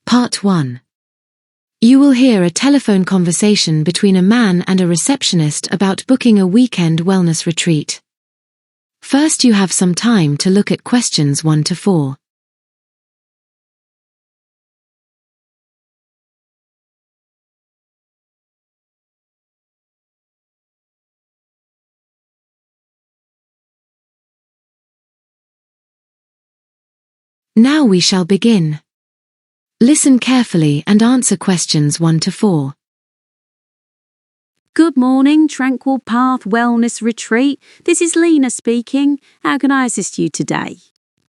Part 1. You will hear a telephone conversation between a man and a receptionist about booking a weekend wellness retreat. First, you have some time to look at questions 1 to 4. Now we shall begin. Listen carefully and answer questions 1 to 4. Good morning, Tranquil Path Wellness Retreat. This is Lena speaking. How can I assist you today?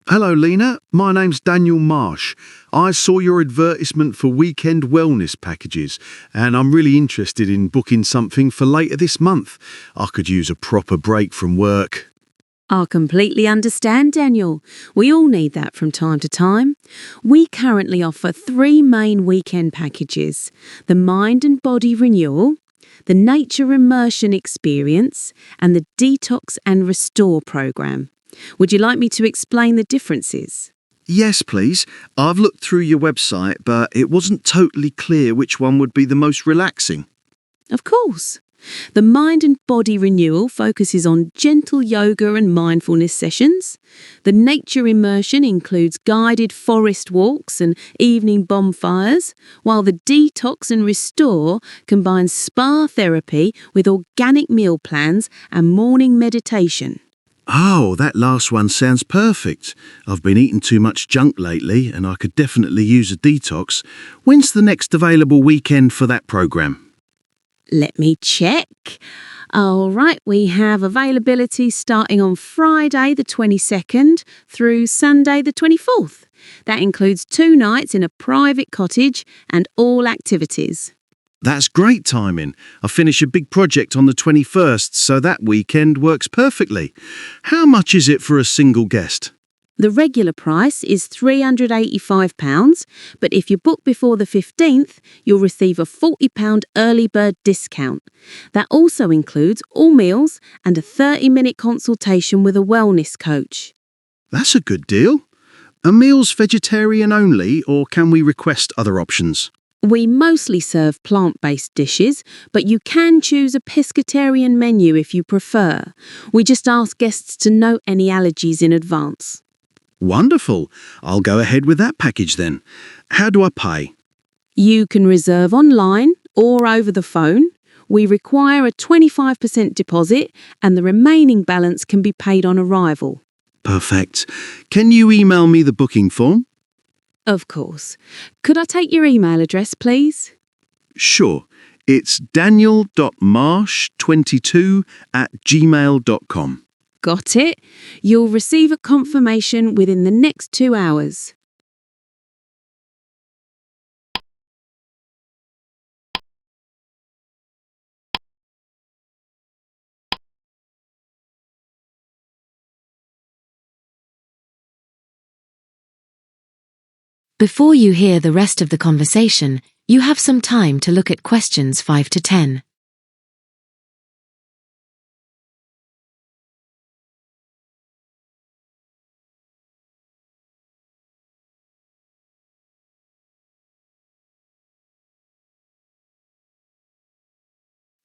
Hello, Lena. My name's Daniel Marsh. I saw your advertisement for weekend wellness packages, and I'm really interested in booking something for later this month. I could use a proper break from work. I completely understand, Daniel. We all need that from time to time. We currently offer 3 main weekend packages: the Mind and Body Renewal, the Nature Immersion Experience, and the Detox and Restore program. Would you like me to explain the differences? Yes, please. I've looked through your website, but it wasn't totally clear which one would be the most relaxing. Of course. The Mind and Body Renewal focuses on gentle yoga and mindfulness sessions. The Nature Immersion includes guided forest walks and evening bonfires, while the Detox and Restore combines spa therapy with organic meal plans and morning meditation. Oh, that last one sounds perfect. I've been eating too much junk lately, and I could definitely use a detox. When's the next available weekend for that program? Let me check. All right, we have availability starting on Friday the 22nd through Sunday the 24th. That includes 2 nights in a private cottage and all activities. That's great timing. I finish a big project on the 21st, so that weekend works perfectly. How much is it for a single guest? The regular price is £385, but if you book before the 15th, you'll receive a £40 early bird discount. That also includes all meals and a 30-minute consultation with a wellness coach. That's a good deal. Are meals vegetarian only, or can we request other options? We mostly serve plant-based dishes, but you can choose a pescatarian menu if you prefer. We just ask guests to note any allergies in advance. Wonderful. I'll go ahead with that package then. How do I pay? You can reserve online or over the phone. We require a 25% deposit, and the remaining balance can be paid on arrival. Perfect. Can you email me the booking form? Of course. Could I take your email address, please? Sure. It's daniel.marsh22@gmail.com. Got it. You'll receive a confirmation within the next 2 hours. Before you hear the rest of the conversation, you have some time to look at questions 5 to 10.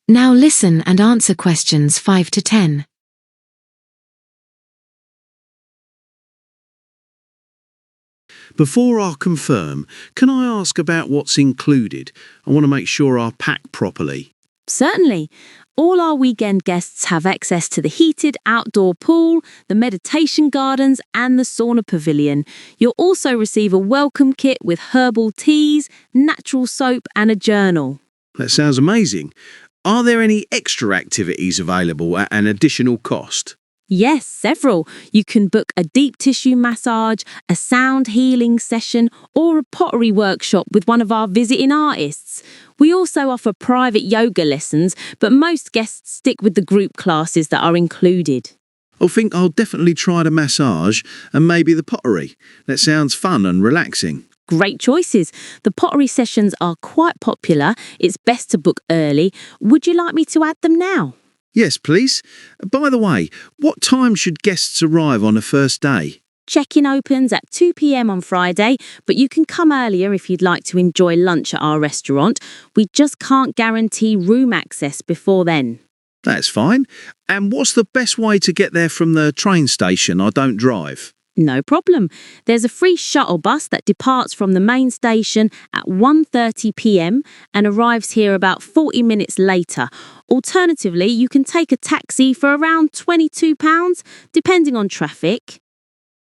Now listen and answer questions 5 to 10. Before I confirm, can I ask about what's included? I want to make sure I pack properly. Certainly. All our weekend guests have access to the heated outdoor pool, the meditation gardens, and the sauna pavilion. You'll also receive a welcome kit with herbal teas, natural soap, and a journal. That sounds amazing. Are there any extra activities available at an additional cost? Yes, several. You can book a deep tissue massage, a sound healing session, or a pottery workshop with one of our visiting artists. We also offer private yoga lessons, but most guests stick with the group classes that are included. I think I'll definitely try the massage and maybe the pottery. That sounds fun and relaxing. Great choices. The pottery sessions are quite popular. It's best to book early. Would you like me to add them now? Yes, please. By the way, what time should guests arrive on the first day? Check-in opens at 2 p.m. on Friday, but you can come earlier if you'd like to enjoy lunch at our restaurant. We just can't guarantee room access before then. That's fine. And what's the best way to get there from the train station? I don't drive. No problem. There's a free shuttle bus that departs from the main station at 1:30 p.m. and arrives here about 40 minutes later. Alternatively, you can take a taxi for around £22, depending on traffic.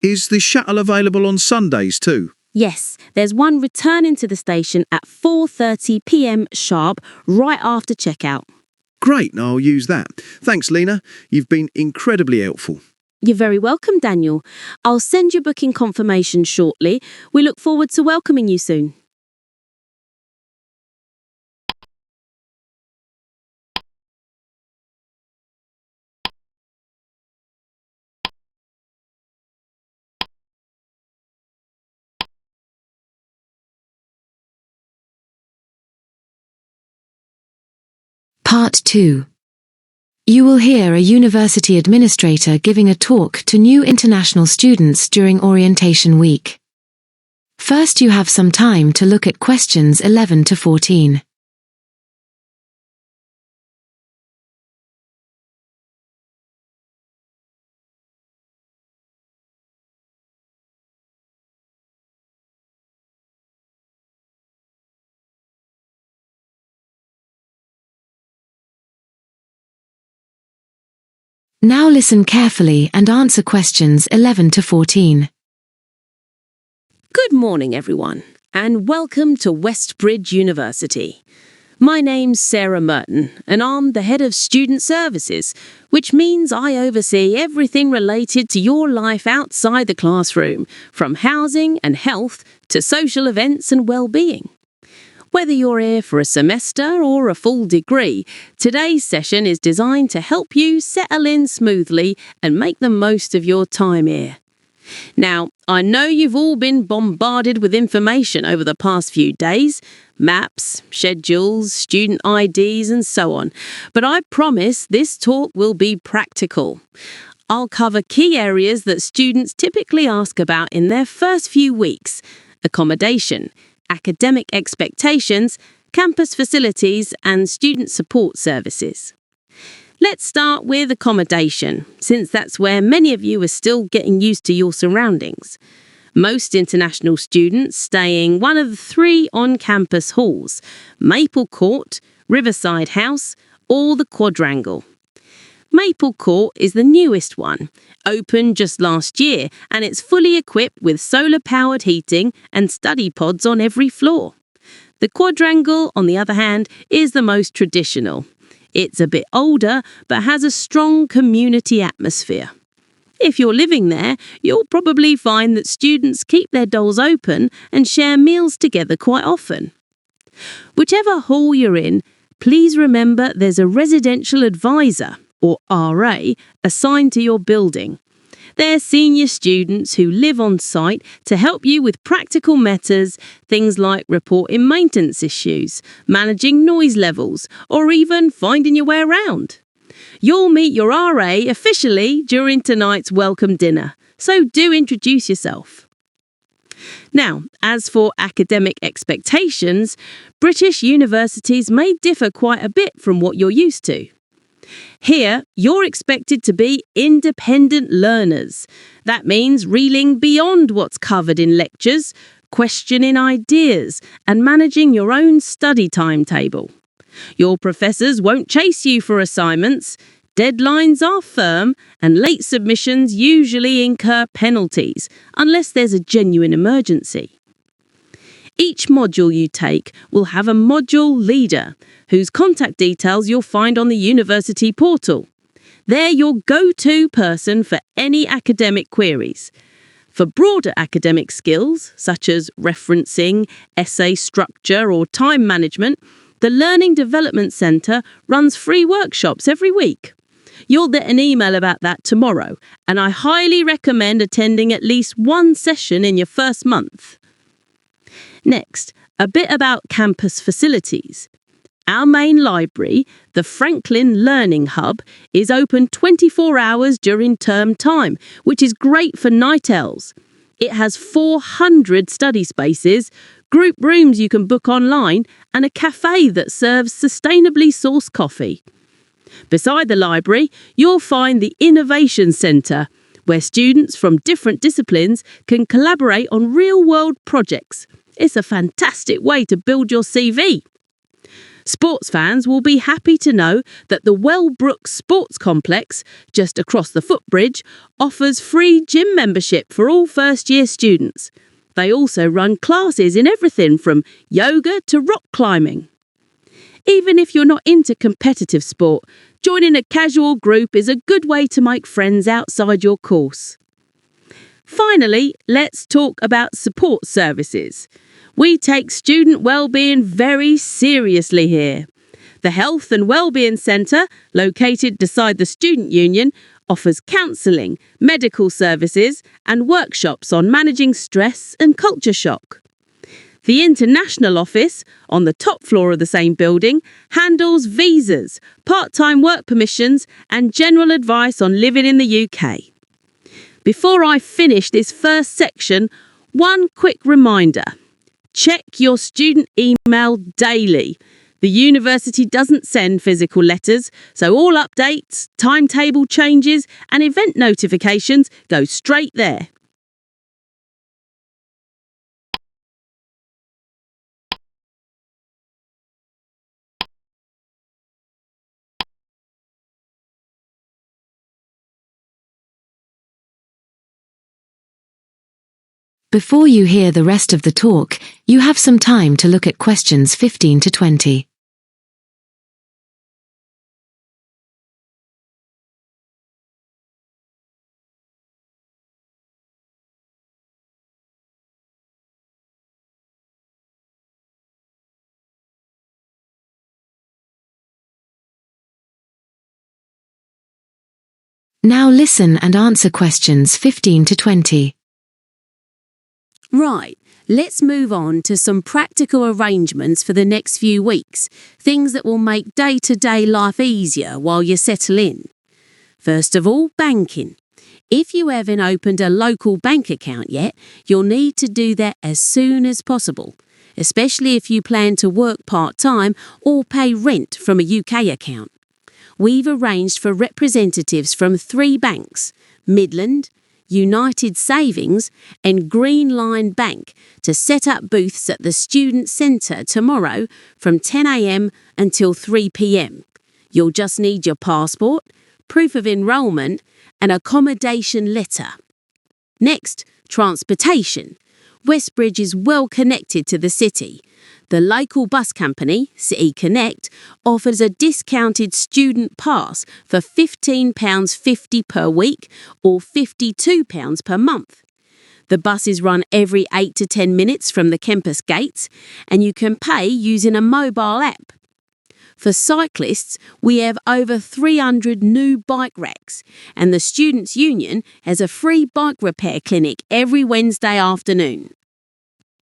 Is the shuttle available on Sundays too? Yes, there's one returning to the station at 4:30 p.m. sharp, right after checkout. Great, I'll use that. Thanks, Lena. You've been incredibly helpful. You're very welcome, Daniel. I'll send your booking confirmation shortly. We look forward to welcoming you soon. Part 2. You will hear a university administrator giving a talk to new international students during orientation week. First, you have some time to look at questions 11 to 14. Now listen carefully and answer questions 11 to 14. Good morning, everyone, and welcome to Westbridge University. My name's Sarah Merton, and I'm the head of Student Services, which means I oversee everything related to your life outside the classroom, from housing and health to social events and well-being. Whether you're here for a semester or a full degree, today's session is designed to help you settle in smoothly and make the most of your time here. Now, I know you've all been bombarded with information over the past few days, maps, schedules, student IDs and so on, but I promise this talk will be practical. I'll cover key areas that students typically ask about in their first few weeks: accommodation, academic expectations, campus facilities and student support services. Let's start with accommodation, since that's where many of you are still getting used to your surroundings. Most international students stay in one of the 3 on-campus halls: Maple Court, Riverside House, or the Quadrangle. Maple Court is the newest one, opened just last year, and it's fully equipped with solar-powered heating and study pods on every floor. The Quadrangle, on the other hand, is the most traditional. It's a bit older, but has a strong community atmosphere. If you're living there, you'll probably find that students keep their doors open and share meals together quite often. Whichever hall you're in, please remember there's a residential advisor, or RA, assigned to your building. They're senior students who live on site to help you with practical matters, things like reporting maintenance issues, managing noise levels, or even finding your way around. You'll meet your RA officially during tonight's welcome dinner, so do introduce yourself. Now, as for academic expectations, British universities may differ quite a bit from what you're used to. Here, you're expected to be independent learners. That means reeling beyond what's covered in lectures, questioning ideas, and managing your own study timetable. Your professors won't chase you for assignments. Deadlines are firm, and late submissions usually incur penalties, unless there's a genuine emergency. Each module you take will have a module leader, whose contact details you'll find on the university portal. They're your go-to person for any academic queries. For broader academic skills, such as referencing, essay structure, or time management, the Learning Development Centre runs free workshops every week. You'll get an email about that tomorrow, and I highly recommend attending at least one session in your first month. Next, a bit about campus facilities. Our main library, the Franklin Learning Hub, is open 24 hours during term time, which is great for night owls. It has 400 study spaces, group rooms you can book online, and a cafe that serves sustainably sourced coffee. Beside the library, you'll find the Innovation Centre, where students from different disciplines can collaborate on real-world projects. It's a fantastic way to build your CV. Sports fans will be happy to know that the Wellbrook Sports Complex, just across the footbridge, offers free gym membership for all first-year students. They also run classes in everything from yoga to rock climbing. Even if you're not into competitive sport, joining a casual group is a good way to make friends outside your course. Finally, let's talk about support services. We take student well-being very seriously here. The Health and Wellbeing Centre, located beside the Student Union, offers counselling, medical services and workshops on managing stress and culture shock. The International Office, on the top floor of the same building, handles visas, part-time work permissions and general advice on living in the UK. Before I finish this first section, one quick reminder. Check your student email daily. The university doesn't send physical letters, so all updates, timetable changes and event notifications go straight there. Before you hear the rest of the talk, you have some time to look at questions 15 to 20. Now listen and answer questions 15 to 20. Right, let's move on to some practical arrangements for the next few weeks, things that will make day-to-day life easier while you settle in. First of all, banking. If you haven't opened a local bank account yet, you'll need to do that as soon as possible, especially if you plan to work part-time or pay rent from a UK account. We've arranged for representatives from 3 banks, Midland, United Savings and Green Line Bank, to set up booths at the Student Centre tomorrow from 10 a.m. until 3 p.m. You'll just need your passport, proof of enrolment and accommodation letter. Next, transportation. Westbridge is well connected to the city. The local bus company, City Connect, offers a discounted student pass for £15.50 per week or £52 per month. The buses run every 8 to 10 minutes from the campus gates, and you can pay using a mobile app. For cyclists, we have over 300 new bike racks, and the Students' Union has a free bike repair clinic every Wednesday afternoon.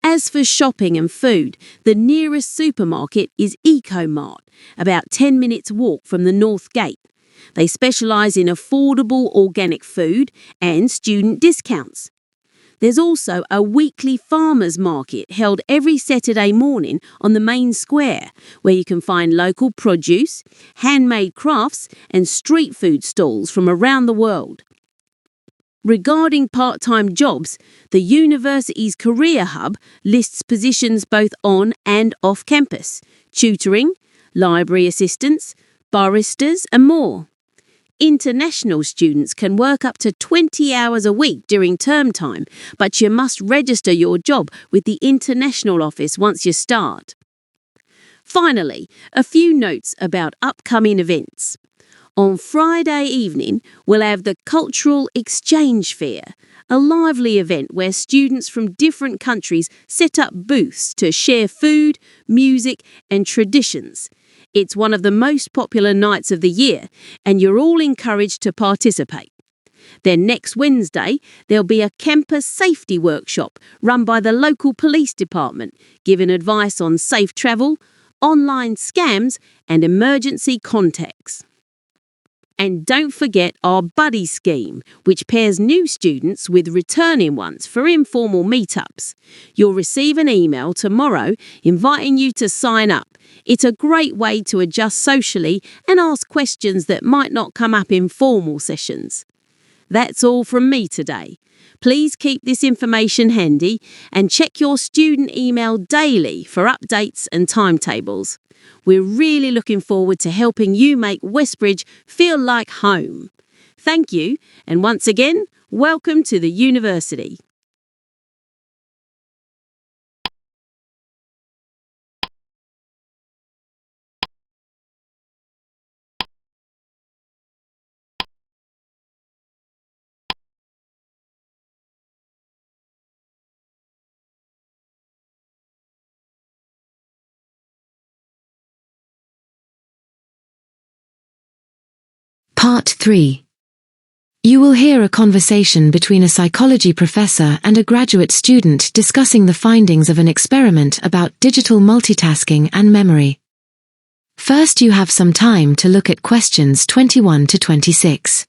As for shopping and food, the nearest supermarket is EcoMart, about 10 minutes walk from the North Gate. They specialise in affordable organic food and student discounts. There's also a weekly farmers market held every Saturday morning on the main square, where you can find local produce, handmade crafts and street food stalls from around the world. Regarding part-time jobs, the university's Career Hub lists positions both on and off campus, tutoring, library assistants, baristas and more. International students can work up to 20 hours a week during term time, but you must register your job with the International Office once you start. Finally, a few notes about upcoming events. On Friday evening, we'll have the Cultural Exchange Fair, a lively event where students from different countries set up booths to share food, music and traditions. It's one of the most popular nights of the year, and you're all encouraged to participate. Then next Wednesday, there'll be a campus safety workshop run by the local police department, giving advice on safe travel, online scams, and emergency contacts. And don't forget our buddy scheme, which pairs new students with returning ones for informal meetups. You'll receive an email tomorrow inviting you to sign up. It's a great way to adjust socially and ask questions that might not come up in formal sessions. That's all from me today. Please keep this information handy and check your student email daily for updates and timetables. We're really looking forward to helping you make Westbridge feel like home. Thank you, and once again, welcome to the university. Part 3. You will hear a conversation between a psychology professor and a graduate student discussing the findings of an experiment about digital multitasking and memory. First, you have some time to look at questions 21 to 26.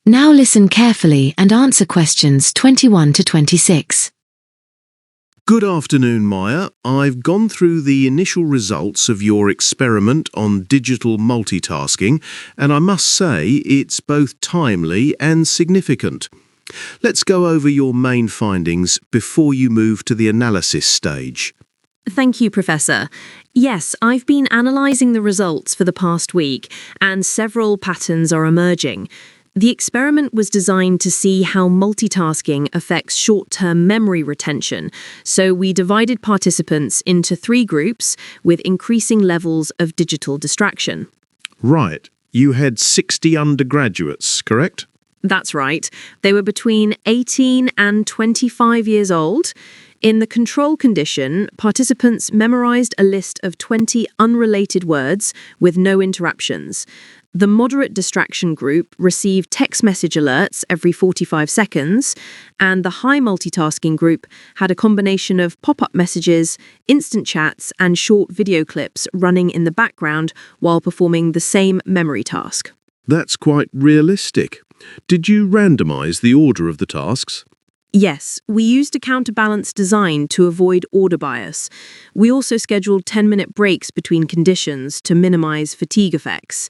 Now listen carefully and answer questions 21 to 26. Good afternoon, Maya. I've gone through the initial results of your experiment on digital multitasking, and I must say it's both timely and significant. Let's go over your main findings before you move to the analysis stage. Thank you, Professor. Yes, I've been analysing the results for the past week, and several patterns are emerging. The experiment was designed to see how multitasking affects short-term memory retention, so we divided participants into 3 groups with increasing levels of digital distraction. Right. You had 60 undergraduates, correct? That's right. They were between 18 and 25 years old. In the control condition, participants memorised a list of 20 unrelated words with no interruptions. The moderate distraction group received text message alerts every 45 seconds, and the high multitasking group had a combination of pop-up messages, instant chats, and short video clips running in the background while performing the same memory task. That's quite realistic. Did you randomise the order of the tasks? Yes, we used a counterbalance design to avoid order bias. We also scheduled 10-minute breaks between conditions to minimize fatigue effects.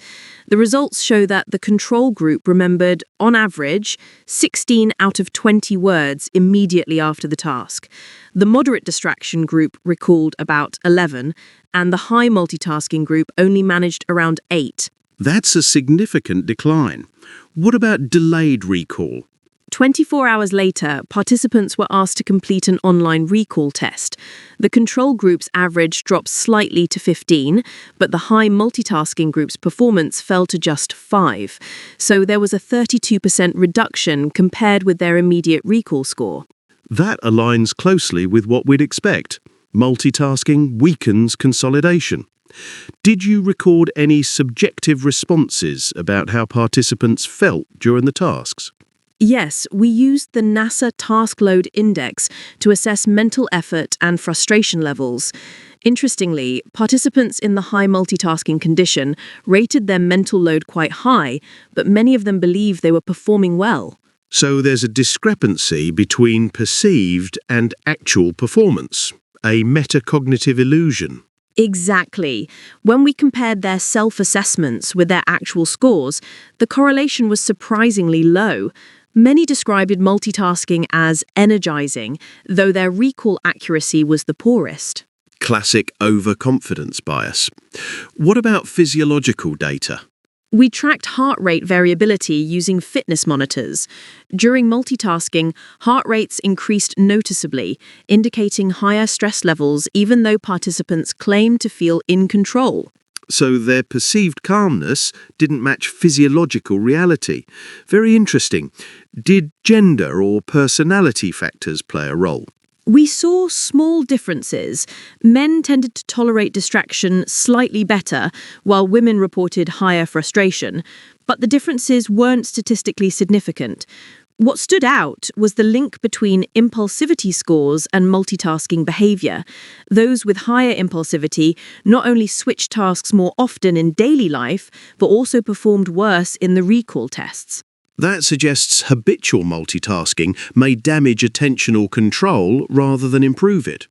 The results show that the control group remembered, on average, 16 out of 20 words immediately after the task. The moderate distraction group recalled about 11, and the high multitasking group only managed around 8. That's a significant decline. What about delayed recall? 24 hours later, participants were asked to complete an online recall test. The control group's average dropped slightly to 15, but the high multitasking group's performance fell to just 5. So there was a 32% reduction compared with their immediate recall score. That aligns closely with what we'd expect. Multitasking weakens consolidation. Did you record any subjective responses about how participants felt during the tasks? Yes, we used the NASA Task Load Index to assess mental effort and frustration levels. Interestingly, participants in the high multitasking condition rated their mental load quite high, but many of them believed they were performing well. So there's a discrepancy between perceived and actual performance, a metacognitive illusion. Exactly. When we compared their self-assessments with their actual scores, the correlation was surprisingly low. Many described multitasking as energizing, though their recall accuracy was the poorest. Classic overconfidence bias. What about physiological data? We tracked heart rate variability using fitness monitors. During multitasking, heart rates increased noticeably, indicating higher stress levels even though participants claimed to feel in control. So their perceived calmness didn't match physiological reality. Very interesting. Did gender or personality factors play a role? We saw small differences. Men tended to tolerate distraction slightly better, while women reported higher frustration. But the differences weren't statistically significant. What stood out was the link between impulsivity scores and multitasking behavior. Those with higher impulsivity not only switched tasks more often in daily life, but also performed worse in the recall tests. That suggests habitual multitasking may damage attentional control rather than improve it.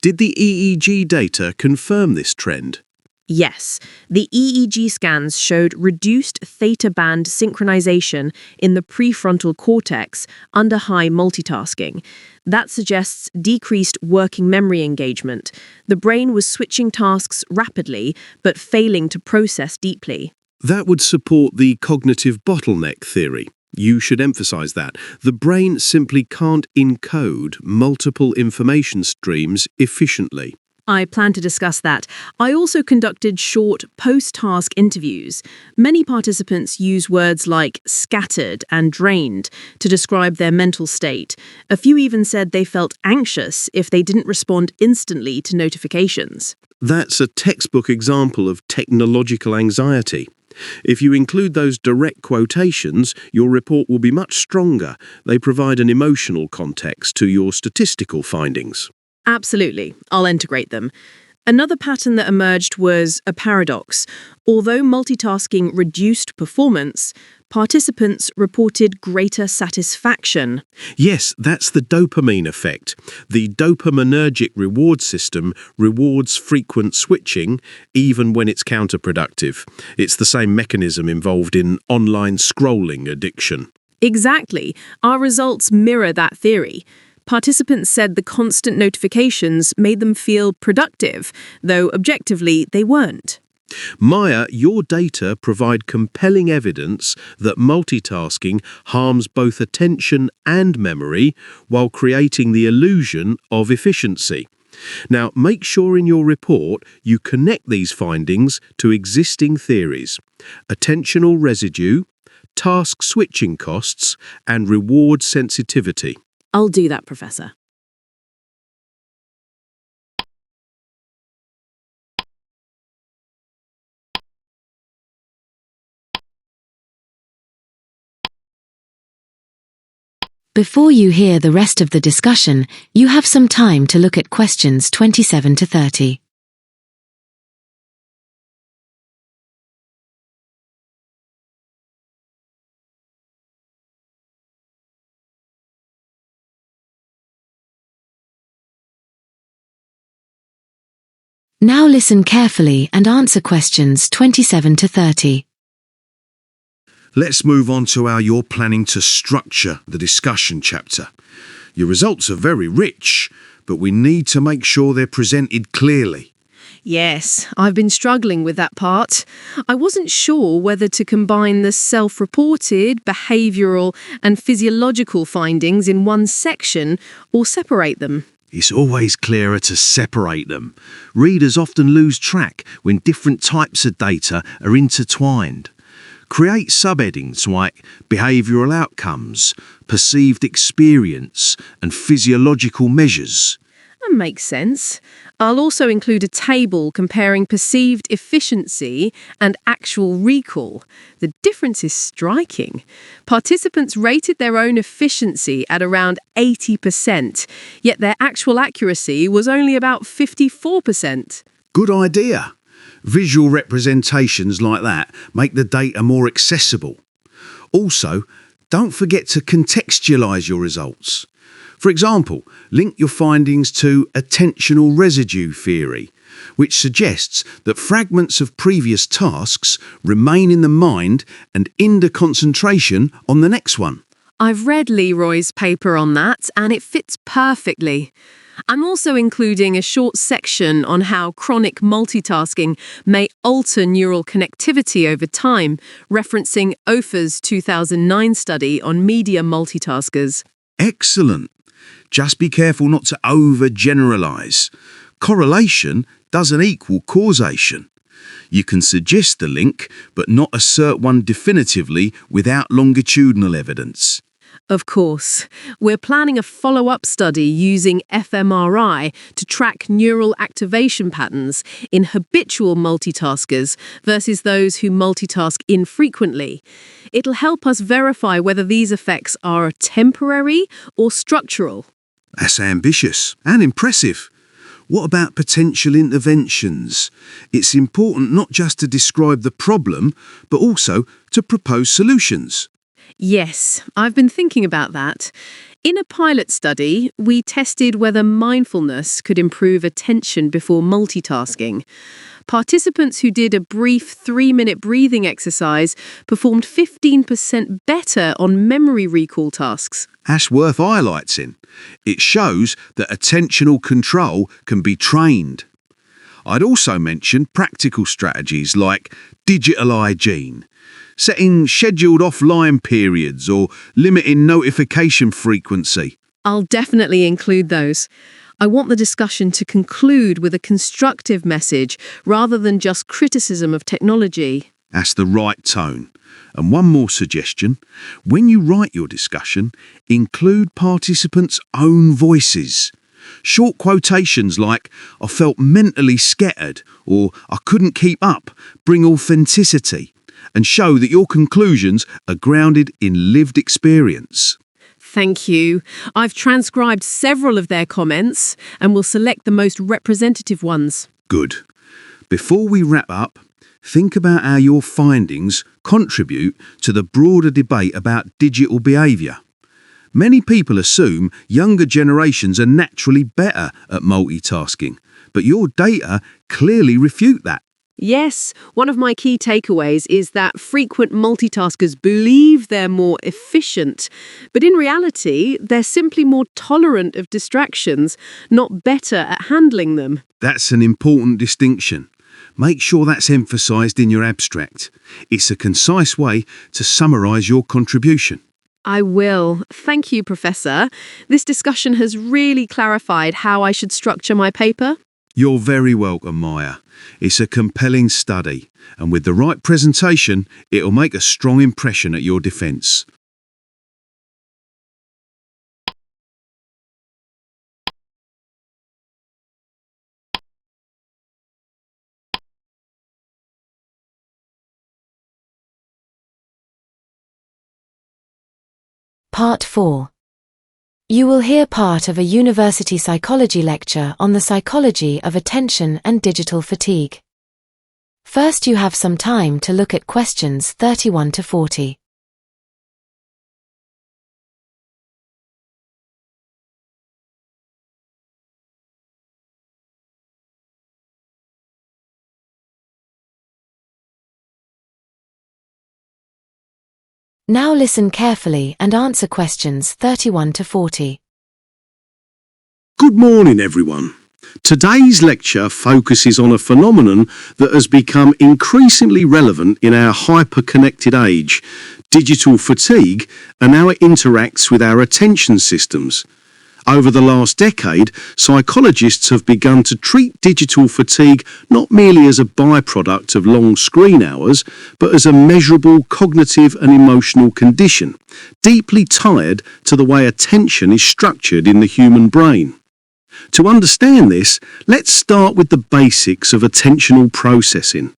Did the EEG data confirm this trend? Yes, the EEG scans showed reduced theta band synchronization in the prefrontal cortex under high multitasking. That suggests decreased working memory engagement. The brain was switching tasks rapidly, but failing to process deeply. That would support the cognitive bottleneck theory. You should emphasize that. The brain simply can't encode multiple information streams efficiently. I plan to discuss that. I also conducted short post-task interviews. Many participants use words like scattered and drained to describe their mental state. A few even said they felt anxious if they didn't respond instantly to notifications. That's a textbook example of technological anxiety. If you include those direct quotations, your report will be much stronger. They provide an emotional context to your statistical findings. Absolutely. I'll integrate them. Another pattern that emerged was a paradox. Although multitasking reduced performance, participants reported greater satisfaction. Yes, that's the dopamine effect. The dopaminergic reward system rewards frequent switching, even when it's counterproductive. It's the same mechanism involved in online scrolling addiction. Exactly. Our results mirror that theory. Participants said the constant notifications made them feel productive, though objectively they weren't. Maya, your data provide compelling evidence that multitasking harms both attention and memory while creating the illusion of efficiency. Now, make sure in your report you connect these findings to existing theories: attentional residue, task switching costs, and reward sensitivity. I'll do that, Professor. Before you hear the rest of the discussion, you have some time to look at questions 27 to 30. Now listen carefully and answer questions 27 to 30. Let's move on to how you're planning to structure the discussion chapter. Your results are very rich, but we need to make sure they're presented clearly. Yes, I've been struggling with that part. I wasn't sure whether to combine the self-reported, behavioural and physiological findings in one section or separate them. It's always clearer to separate them. Readers often lose track when different types of data are intertwined. Create subheadings like behavioural outcomes, perceived experience, and physiological measures. That makes sense. I'll also include a table comparing perceived efficiency and actual recall. The difference is striking. Participants rated their own efficiency at around 80%, yet their actual accuracy was only about 54%. Good idea. Visual representations like that make the data more accessible. Also, don't forget to contextualise your results. For example, link your findings to attentional residue theory, which suggests that fragments of previous tasks remain in the mind and hinder concentration on the next one. I've read Leroy's paper on that, and it fits perfectly. I'm also including a short section on how chronic multitasking may alter neural connectivity over time, referencing OFA's 2009 study on media multitaskers. Excellent. Just be careful not to overgeneralise. Correlation doesn't equal causation. You can suggest the link, but not assert one definitively without longitudinal evidence. Of course, we're planning a follow-up study using fMRI to track neural activation patterns in habitual multitaskers versus those who multitask infrequently. It'll help us verify whether these effects are temporary or structural. That's ambitious and impressive. What about potential interventions? It's important not just to describe the problem, but also to propose solutions. Yes, I've been thinking about that. In a pilot study, we tested whether mindfulness could improve attention before multitasking. Participants who did a brief 3-minute breathing exercise performed 15% better on memory recall tasks. That's worth highlighting. It shows that attentional control can be trained. I'd also mention practical strategies like digital hygiene, setting scheduled offline periods or limiting notification frequency. I'll definitely include those. I want the discussion to conclude with a constructive message rather than just criticism of technology. That's the right tone. And one more suggestion. When you write your discussion, include participants' own voices. Short quotations like, "I felt mentally scattered," or "I couldn't keep up," bring authenticity and show that your conclusions are grounded in lived experience. Thank you. I've transcribed several of their comments and will select the most representative ones. Good. Before we wrap up, think about how your findings contribute to the broader debate about digital behaviour. Many people assume younger generations are naturally better at multitasking, but your data clearly refute that. Yes, one of my key takeaways is that frequent multitaskers believe they're more efficient, but in reality, they're simply more tolerant of distractions, not better at handling them. That's an important distinction. Make sure that's emphasised in your abstract. It's a concise way to summarise your contribution. I will. Thank you, Professor. This discussion has really clarified how I should structure my paper. You're very welcome, Maya. It's a compelling study, and with the right presentation, it'll make a strong impression at your defence. Part 4. You will hear part of a university psychology lecture on the psychology of attention and digital fatigue. First, you have some time to look at questions 31 to 40. Now listen carefully and answer questions 31 to 40. Good morning, everyone. Today's lecture focuses on a phenomenon that has become increasingly relevant in our hyper-connected age, digital fatigue, and how it interacts with our attention systems. Over the last decade, psychologists have begun to treat digital fatigue not merely as a byproduct of long screen hours, but as a measurable cognitive and emotional condition, deeply tied to the way attention is structured in the human brain. To understand this, let's start with the basics of attentional processing.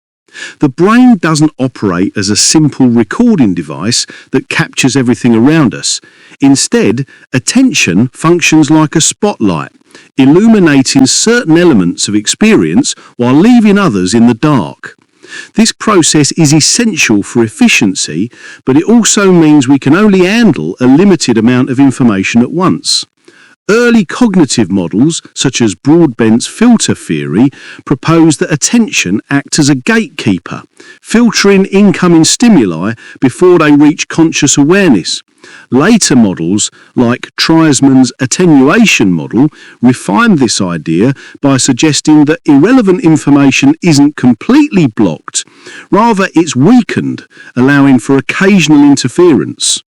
The brain doesn't operate as a simple recording device that captures everything around us. Instead, attention functions like a spotlight, illuminating certain elements of experience while leaving others in the dark. This process is essential for efficiency, but it also means we can only handle a limited amount of information at once. Early cognitive models, such as Broadbent's filter theory, propose that attention acts as a gatekeeper, filtering incoming stimuli before they reach conscious awareness. Later models, like Treisman's attenuation model, refined this idea by suggesting that irrelevant information isn't completely blocked, rather it's weakened, allowing for occasional interference.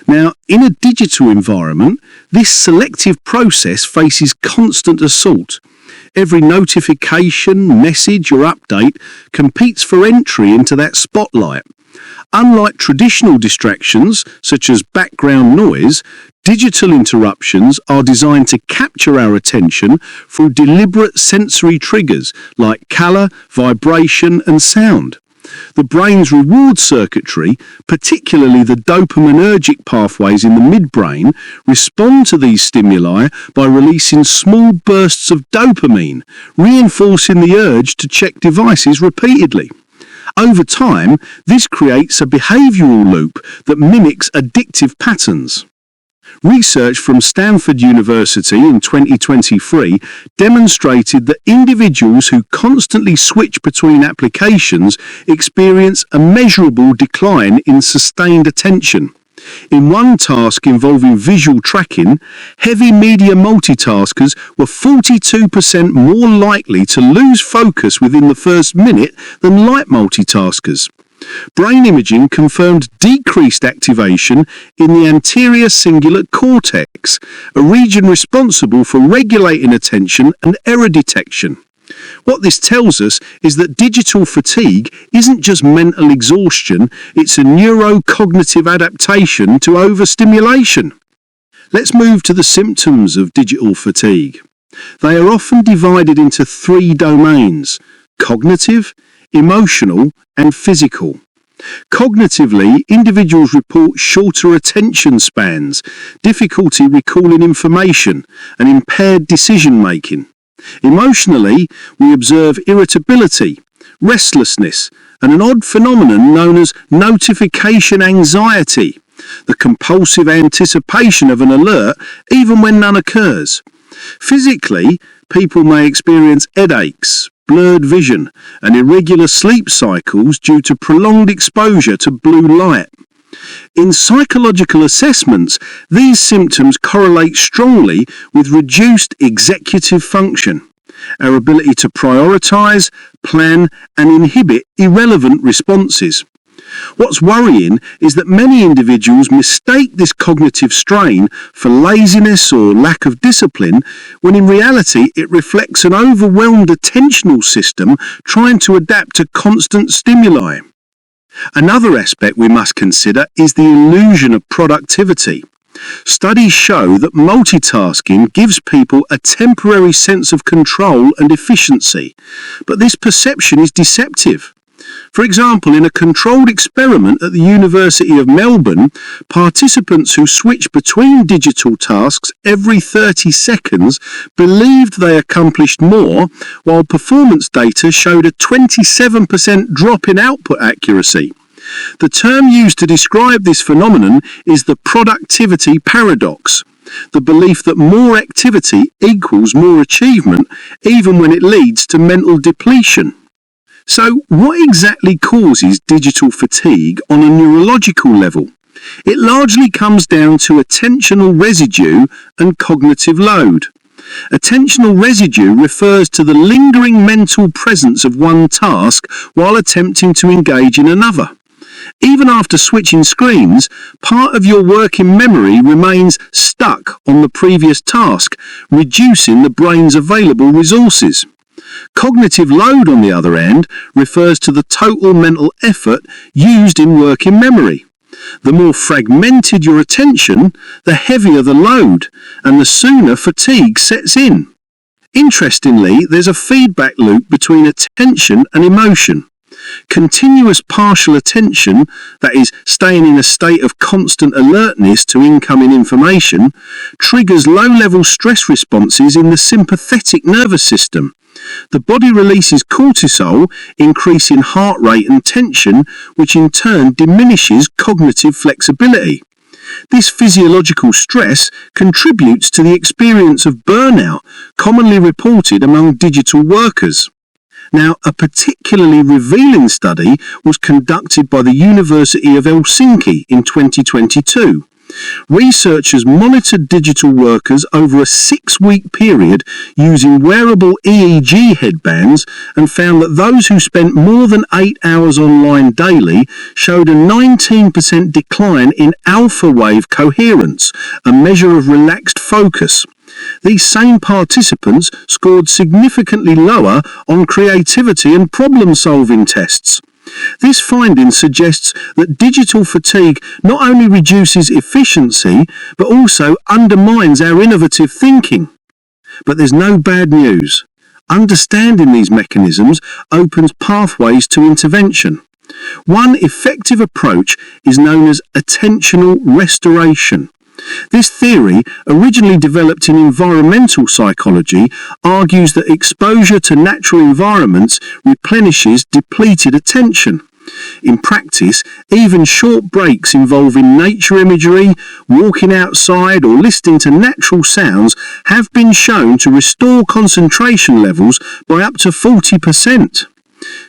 Now, in a digital environment, this selective process faces constant assault. Every notification, message or update competes for entry into that spotlight. Unlike traditional distractions, such as background noise, digital interruptions are designed to capture our attention through deliberate sensory triggers like colour, vibration and sound. The brain's reward circuitry, particularly the dopaminergic pathways in the midbrain, respond to these stimuli by releasing small bursts of dopamine, reinforcing the urge to check devices repeatedly. Over time, this creates a behavioural loop that mimics addictive patterns. Research from Stanford University in 2023 demonstrated that individuals who constantly switch between applications experience a measurable decline in sustained attention. In one task involving visual tracking, heavy media multitaskers were 42% more likely to lose focus within the first minute than light multitaskers. Brain imaging confirmed decreased activation in the anterior cingulate cortex, a region responsible for regulating attention and error detection. What this tells us is that digital fatigue isn't just mental exhaustion, it's a neurocognitive adaptation to overstimulation. Let's move to the symptoms of digital fatigue. They are often divided into three domains: cognitive, emotional, and physical. Cognitively, individuals report shorter attention spans, difficulty recalling information, and impaired decision-making. Emotionally, we observe irritability, restlessness, and an odd phenomenon known as notification anxiety, the compulsive anticipation of an alert even when none occurs. Physically, people may experience headaches, blurred vision, and irregular sleep cycles due to prolonged exposure to blue light. In psychological assessments, these symptoms correlate strongly with reduced executive function, our ability to prioritize, plan, and inhibit irrelevant responses. What's worrying is that many individuals mistake this cognitive strain for laziness or lack of discipline, when in reality it reflects an overwhelmed attentional system trying to adapt to constant stimuli. Another aspect we must consider is the illusion of productivity. Studies show that multitasking gives people a temporary sense of control and efficiency, but this perception is deceptive. For example, in a controlled experiment at the University of Melbourne, participants who switched between digital tasks every 30 seconds believed they accomplished more, while performance data showed a 27% drop in output accuracy. The term used to describe this phenomenon is the productivity paradox, the belief that more activity equals more achievement, even when it leads to mental depletion. So, what exactly causes digital fatigue on a neurological level? It largely comes down to attentional residue and cognitive load. Attentional residue refers to the lingering mental presence of one task while attempting to engage in another. Even after switching screens, part of your working memory remains stuck on the previous task, reducing the brain's available resources. Cognitive load, on the other end, refers to the total mental effort used in working memory. The more fragmented your attention, the heavier the load, and the sooner fatigue sets in. Interestingly, there's a feedback loop between attention and emotion. Continuous partial attention, that is, staying in a state of constant alertness to incoming information, triggers low-level stress responses in the sympathetic nervous system. The body releases cortisol, increasing heart rate and tension, which in turn diminishes cognitive flexibility. This physiological stress contributes to the experience of burnout, commonly reported among digital workers. Now, a particularly revealing study was conducted by the University of Helsinki in 2022. Researchers monitored digital workers over a 6-week period using wearable EEG headbands and found that those who spent more than 8 hours online daily showed a 19% decline in alpha wave coherence, a measure of relaxed focus. These same participants scored significantly lower on creativity and problem-solving tests. This finding suggests that digital fatigue not only reduces efficiency, but also undermines our innovative thinking. But there's no bad news. Understanding these mechanisms opens pathways to intervention. One effective approach is known as attentional restoration. This theory, originally developed in environmental psychology, argues that exposure to natural environments replenishes depleted attention. In practice, even short breaks involving nature imagery, walking outside or listening to natural sounds have been shown to restore concentration levels by up to 40%.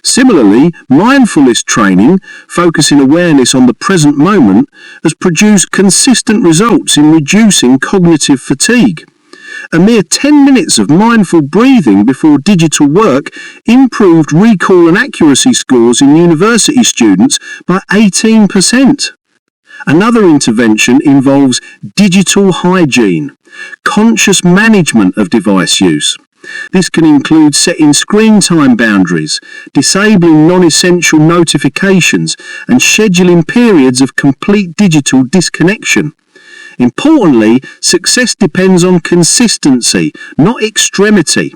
Similarly, mindfulness training, focusing awareness on the present moment, has produced consistent results in reducing cognitive fatigue. A mere 10 minutes of mindful breathing before digital work improved recall and accuracy scores in university students by 18%. Another intervention involves digital hygiene, conscious management of device use. This can include setting screen time boundaries, disabling non-essential notifications, and scheduling periods of complete digital disconnection. Importantly, success depends on consistency, not extremity.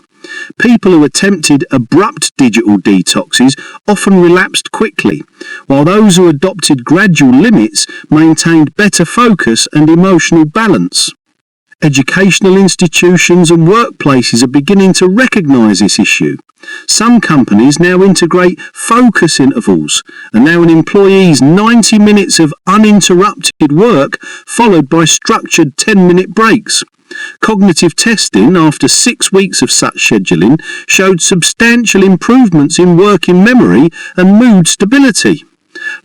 People who attempted abrupt digital detoxes often relapsed quickly, while those who adopted gradual limits maintained better focus and emotional balance. Educational institutions and workplaces are beginning to recognise this issue. Some companies now integrate focus intervals, allowing employees 90 minutes of uninterrupted work followed by structured 10-minute breaks. Cognitive testing after 6 weeks of such scheduling showed substantial improvements in working memory and mood stability.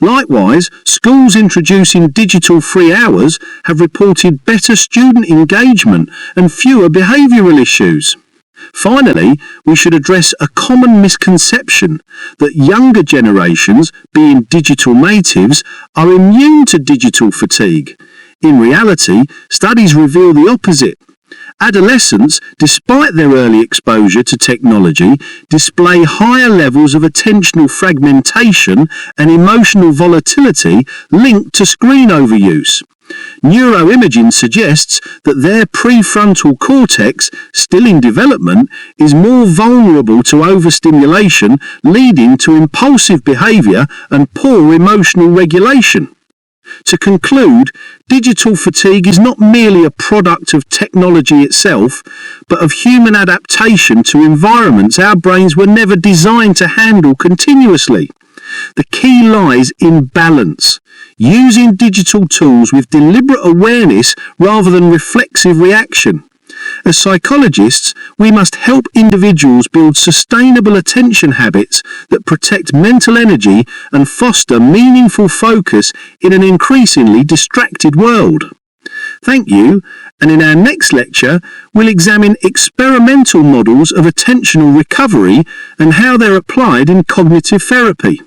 Likewise, schools introducing digital-free hours have reported better student engagement and fewer behavioural issues. Finally, we should address a common misconception that younger generations, being digital natives, are immune to digital fatigue. In reality, studies reveal the opposite. Adolescents, despite their early exposure to technology, display higher levels of attentional fragmentation and emotional volatility linked to screen overuse. Neuroimaging suggests that their prefrontal cortex, still in development, is more vulnerable to overstimulation, leading to impulsive behaviour and poor emotional regulation. To conclude, digital fatigue is not merely a product of technology itself, but of human adaptation to environments our brains were never designed to handle continuously. The key lies in balance, using digital tools with deliberate awareness rather than reflexive reaction. As psychologists, we must help individuals build sustainable attention habits that protect mental energy and foster meaningful focus in an increasingly distracted world. Thank you, and in our next lecture, we'll examine experimental models of attentional recovery and how they're applied in cognitive therapy.